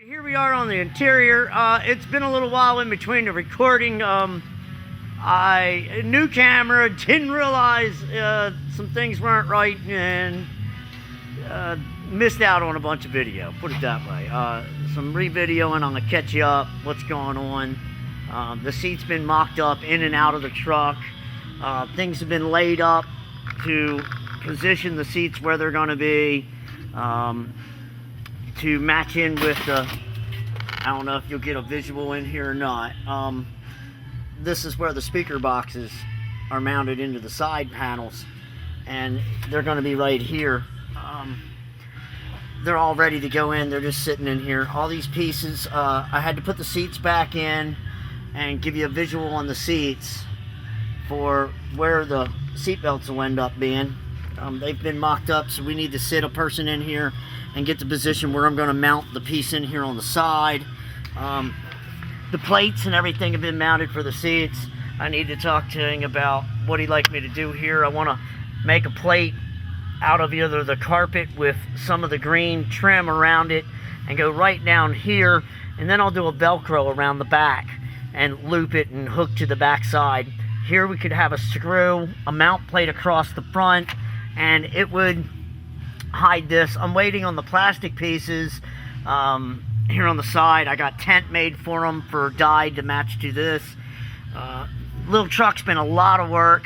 Here we are on the interior. It's been a little while in between the recording. New camera, didn't realize some things weren't right, and missed out on a bunch of video, put it that way. Some re-videoing, I'm gonna catch you up, what's going on. The seat's been mocked up in and out of the truck. Things have been laid up to position the seats where they're gonna be, to match in with the, I don't know if you'll get a visual in here or not. This is where the speaker boxes are mounted into the side panels, and they're going to be right here. They're all ready to go in. They're just sitting in here. All these pieces, I had to put the seats back in and give you a visual on the seats for where the seat belts will end up being. They've been mocked up, so we need to sit a person in here and get the position where I'm going to mount the piece in here on the side. The plates and everything have been mounted for the seats. I need to talk to him about what he'd like me to do here. I want to make a plate out of either the carpet with some of the green trim around it and go right down here, and then I'll do a Velcro around the back and loop it and hook to the back side. Here we could have a screw, a mount plate across the front, and it would hide this. I'm waiting on the plastic pieces here on the side. I got tent made for them for dyed to match to this. Little truck's been a lot of work.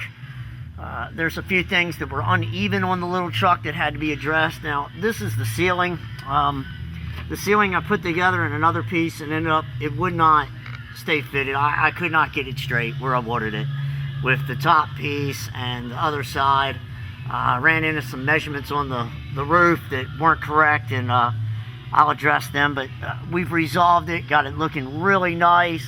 There's a few things that were uneven on the little truck that had to be addressed. Now this is the ceiling. The ceiling I put together in another piece and ended up, it would not stay fitted. I could not get it straight where I wanted it with the top piece and the other side. I ran into some measurements on the roof that weren't correct, and I'll address them, but we've resolved it, got it looking really nice.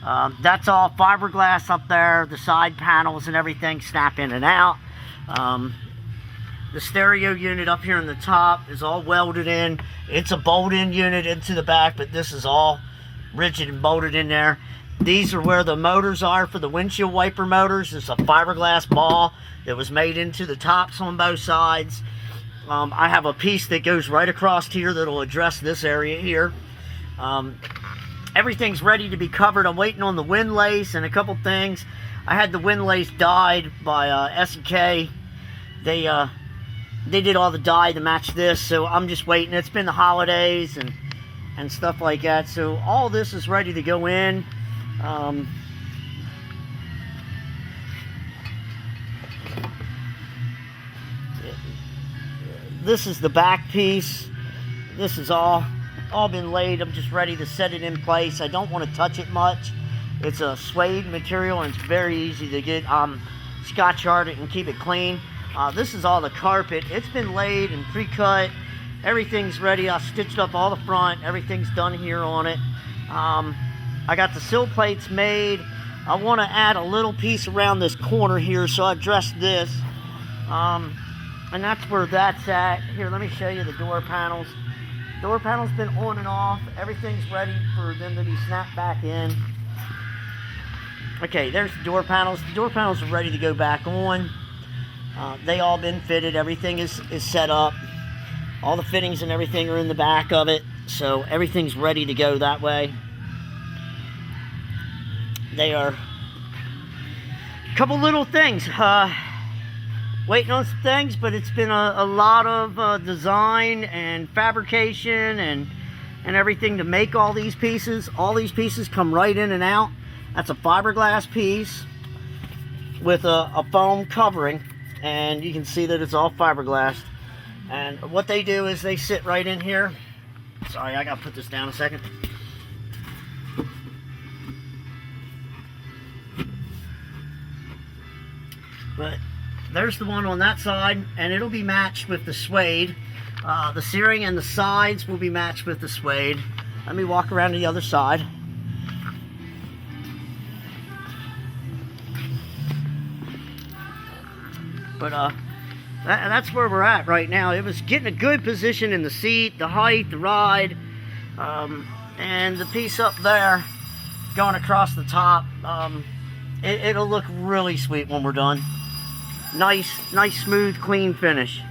That's all fiberglass up there. The side panels and everything snap in and out. The stereo unit up here in the top is all welded in. It's a bolt-in unit into the back, but this is all rigid and bolted in there. These are where the motors are for the windshield wiper motors. It's a fiberglass ball that was made into the tops on both sides. I have a piece that goes right across here that'll address this area here. Everything's ready to be covered. I'm waiting on the windlace and a couple things. I had the windlace dyed by S&K. They did all the dye to match this, so I'm just waiting. It's been the holidays and stuff like that, so all this is ready to go in. This is the back piece. This is all been laid. I'm just ready to set it in place. I don't want to touch it much. It's a suede material and it's very easy to get Scotch guard it and keep it clean. This is all the carpet. It's been laid and pre-cut. Everything's ready. I stitched up all the front. Everything's done here on it. I got the sill plates made. I want to add a little piece around this corner here, so I addressed this. And that's where that's at. Here, let me show you the door panels. Door panels been on and off. Everything's ready for them to be snapped back in. Okay, there's the door panels. The door panels are ready to go back on. They all been fitted. Everything is set up. All the fittings and everything are in the back of it, so everything's ready to go that way. They are a couple little things. Waiting on some things, but it's been a lot of design and fabrication and everything to make all these pieces. All these pieces come right in and out. That's a fiberglass piece with a foam covering, and you can see that it's all fiberglass. And what they do is they sit right in here. Sorry, I gotta put this down a second. But there's the one on that side, and it'll be matched with the suede. The steering and the sides will be matched with the suede. Let me walk around to the other side. But that's where we're at right now. It was getting a good position in the seat, the height, the ride, and the piece up there going across the top. It'll look really sweet when we're done. Nice, smooth, clean finish.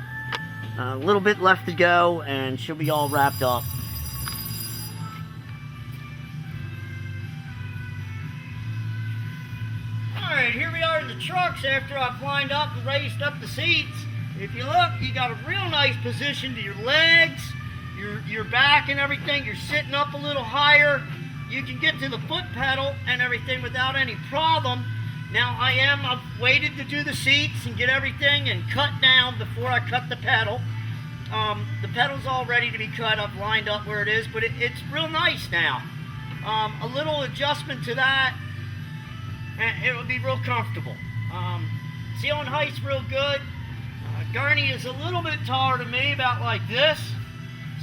A little bit left to go, and she'll be all wrapped up. trucks after I've lined up and raised up the seats. If you look, you got a real nice position to your legs, your back and everything. You're sitting up a little higher. You can get to the foot pedal and everything without any problem. Now I've waited to do the seats and get everything and cut down before I cut the pedal. The pedal's all ready to be cut. I've lined up where it is, but it's real nice now. A little adjustment to that, and it will be real comfortable. Ceiling height's real good. Gurney is a little bit taller than me, about like this.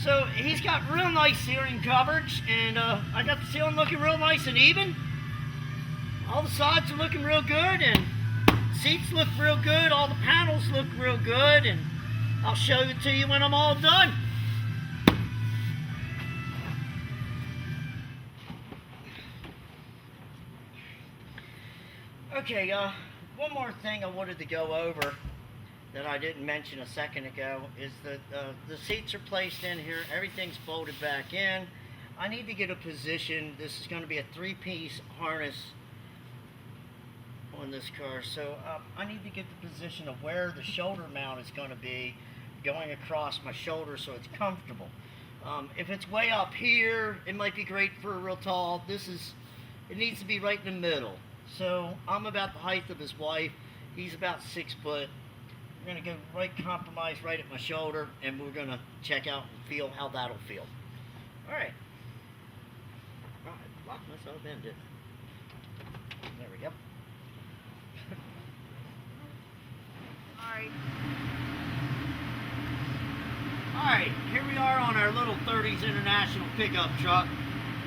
So he's got real nice ceiling coverage, and I got the ceiling looking real nice and even. All the sides are looking real good, and seats look real good. All the panels look real good, and I'll show it to you when I'm all done. Okay, one more thing I wanted to go over that I didn't mention a second ago is that the seats are placed in here. Everything's bolted back in. I need to get a position. This is going to be a 3-piece harness on this car, so I need to get the position of where the shoulder mount is going to be going across my shoulder so it's comfortable. If it's way up here, it might be great for a real tall. It needs to be right in the middle. So I'm about the height of his wife. He's about 6 foot. We're going to go right compromise right at my shoulder, and we're going to check out and feel how that'll feel. All right. Oh, I locked myself in, didn't I? There we go. Alright, here we are on our little 30s International pickup truck,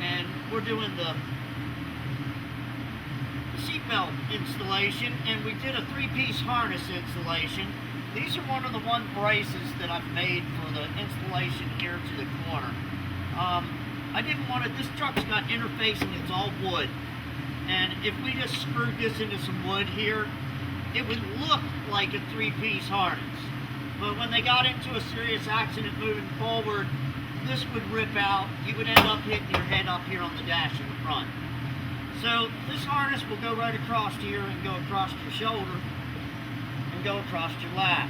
and we're doing the seatbelt installation, and we did a 3-piece harness installation. These are one of the braces that I've made for the installation here to the corner. I didn't want this truck's got interfacing, it's all wood, and if we just screwed this into some wood here, it would look like a 3-piece harness. But when they got into a serious accident moving forward, this would rip out. You would end up hitting your head up here on the dash in the front. So this harness will go right across here and go across your shoulder and go across your lap.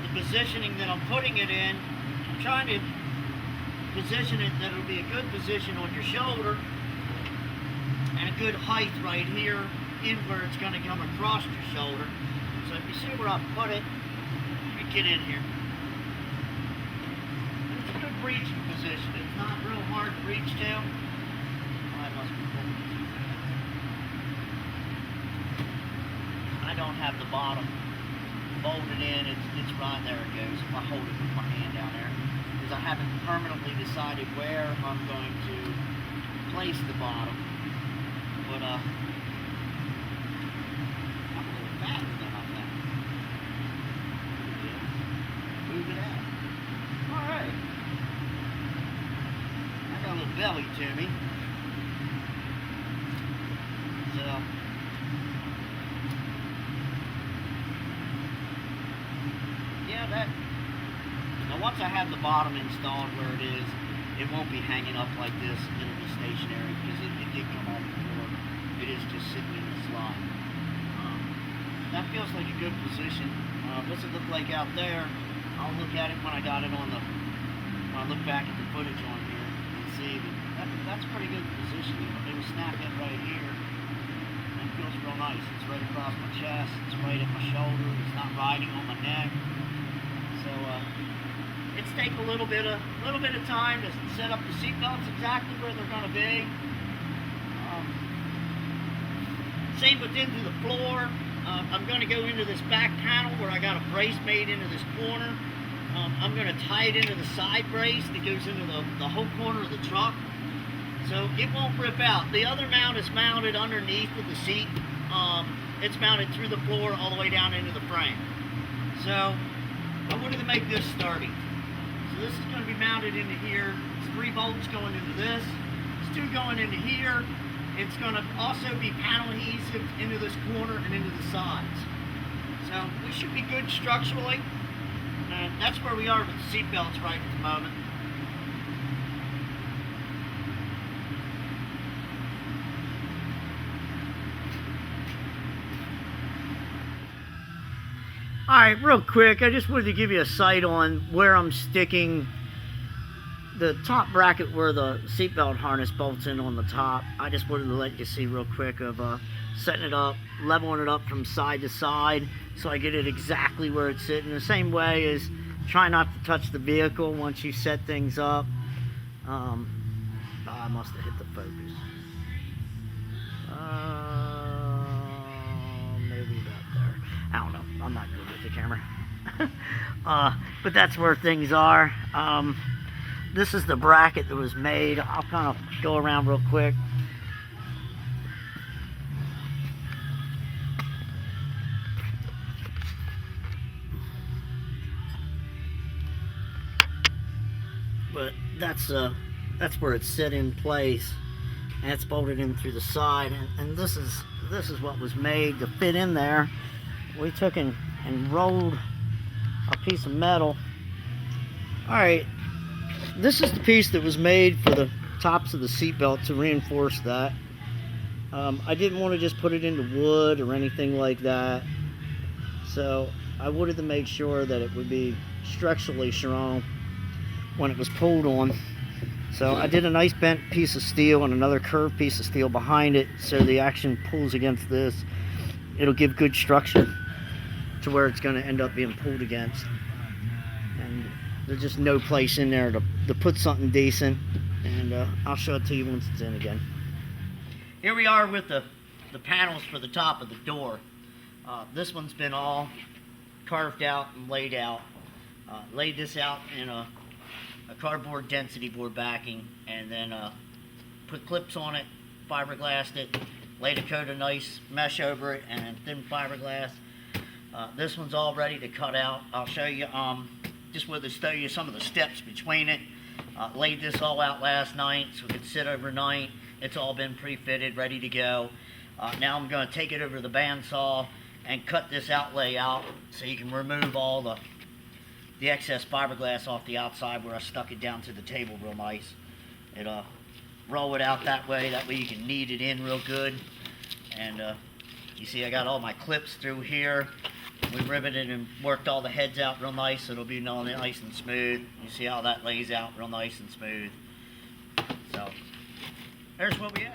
The positioning that I'm putting it in, I'm trying to position it that it'll be a good position on your shoulder and a good height right here in where it's going to come across your shoulder. So if you see where I put it, you get in here. It's a good reaching position. It's not real hard to reach to. I must be full. I don't have the bottom bolted in. It's right there it goes. If I hold it with my hand down there, because I haven't permanently decided where I'm going to place the bottom. But move it out. Alright. I got a little belly to me. So yeah, that now once I have the bottom installed where it is, it won't be hanging up like this. It'll be stationary because it did come off the floor. It is just sitting in the slot. That feels like a good position. What's it look like out there? I'll look at it when I got it on the, when I look back at the footage on here and see that's a pretty good position. It was snapped in right here. And it feels real nice. It's right across my chest. It's right at my shoulder. It's not riding on my neck. So it's taken a little bit of time to set up the seat belts exactly where they're going to be. Same with into the floor. I'm going to go into this back panel where I got a brace made into this corner. I'm going to tie it into the side brace that goes into the whole corner of the truck, so it won't rip out. The other mount is mounted underneath of the seat. It's mounted through the floor all the way down into the frame. So I wanted to make this sturdy. So this is going to be mounted into here. It's 3 bolts going into this. It's 2 going into here. It's going to also be panel adhesive into this corner and into the sides. So we should be good structurally. And that's where we are with the seat belts right at the moment. Alright, real quick, I just wanted to give you a sight on where I'm sticking the top bracket where the seatbelt harness bolts in on the top. I just wanted to let you see real quick of setting it up, leveling it up from side to side so I get it exactly where it's sitting. The same way as try not to touch the vehicle once you set things up. I must have hit the focus. Maybe about there. I don't know. I'm not good with the camera. But that's where things are. This is the bracket that was made. I'll kind of go around real quick. But that's where it's set in place, and it's bolted in through the side. And this is what was made to fit in there. We took and rolled a piece of metal. All right. This is the piece that was made for the tops of the seatbelt to reinforce that. I didn't want to just put it into wood or anything like that, so I wanted to make sure that it would be structurally strong when it was pulled on. So I did a nice bent piece of steel and another curved piece of steel behind it, so the action pulls against this. It'll give good structure to where it's going to end up being pulled against. And there's just no place in there to put something decent, and I'll show it to you once it's in again. Here we are with the panels for the top of the door. This one's been all carved out and laid out. Laid this out in a cardboard density board backing, and then put clips on it, fiberglassed it, laid a coat of nice mesh over it, and thin fiberglass. This one's all ready to cut out. I'll show you. Just wanted to show you some of the steps between it. Laid this all out last night so it could sit overnight. It's all been pre-fitted, ready to go. Now I'm going to take it over to the bandsaw and cut this outlay out so you can remove all the excess fiberglass off the outside where I stuck it down to the table real nice. It'll roll it out that way you can knead it in real good. And you see I got all my clips through here. We riveted and worked all the heads out real nice so it'll be nice and smooth. You see how that lays out real nice and smooth. So there's what we have.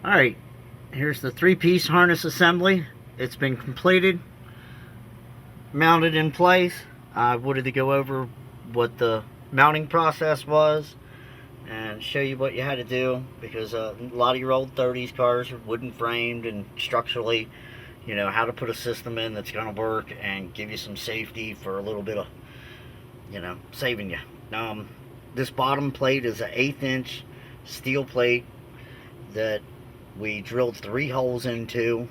Alright, here's the 3-piece harness assembly. It's been completed, mounted in place. I wanted to go over what the mounting process was and show you what you had to do, because a lot of your old 30s cars are wooden framed, and structurally, you know, how to put a system in that's going to work and give you some safety for a little bit of, you know, saving you. This bottom plate is an 1/8 inch steel plate that we drilled 3 holes into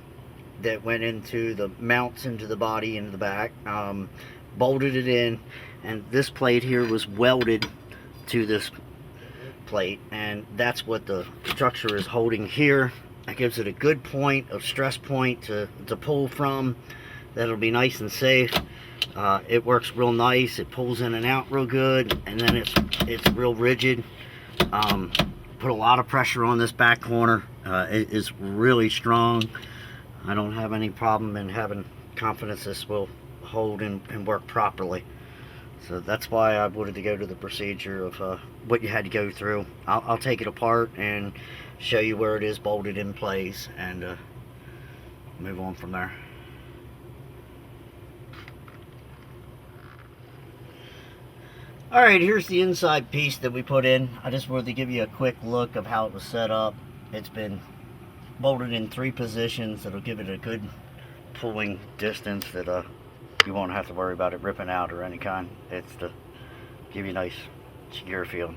that went into the mounts into the body, into the back. Bolted it in, and this plate here was welded to this plate, and that's what the structure is holding here. That gives it a good point of stress point to pull from. That'll be nice and safe. It works real nice. It pulls in and out real good, and then it's real rigid. Put a lot of pressure on this back corner. It is really strong. I don't have any problem in having confidence this will hold and work properly. So that's why I wanted to go to the procedure of what you had to go through. I'll take it apart and show you where it is bolted in place, and move on from there. Alright, here's the inside piece that we put in. I just wanted to give you a quick look of how it was set up. It's been bolted in 3 positions. That'll give it a good pulling distance that you won't have to worry about it ripping out or any kind. It's to give you a nice secure feel.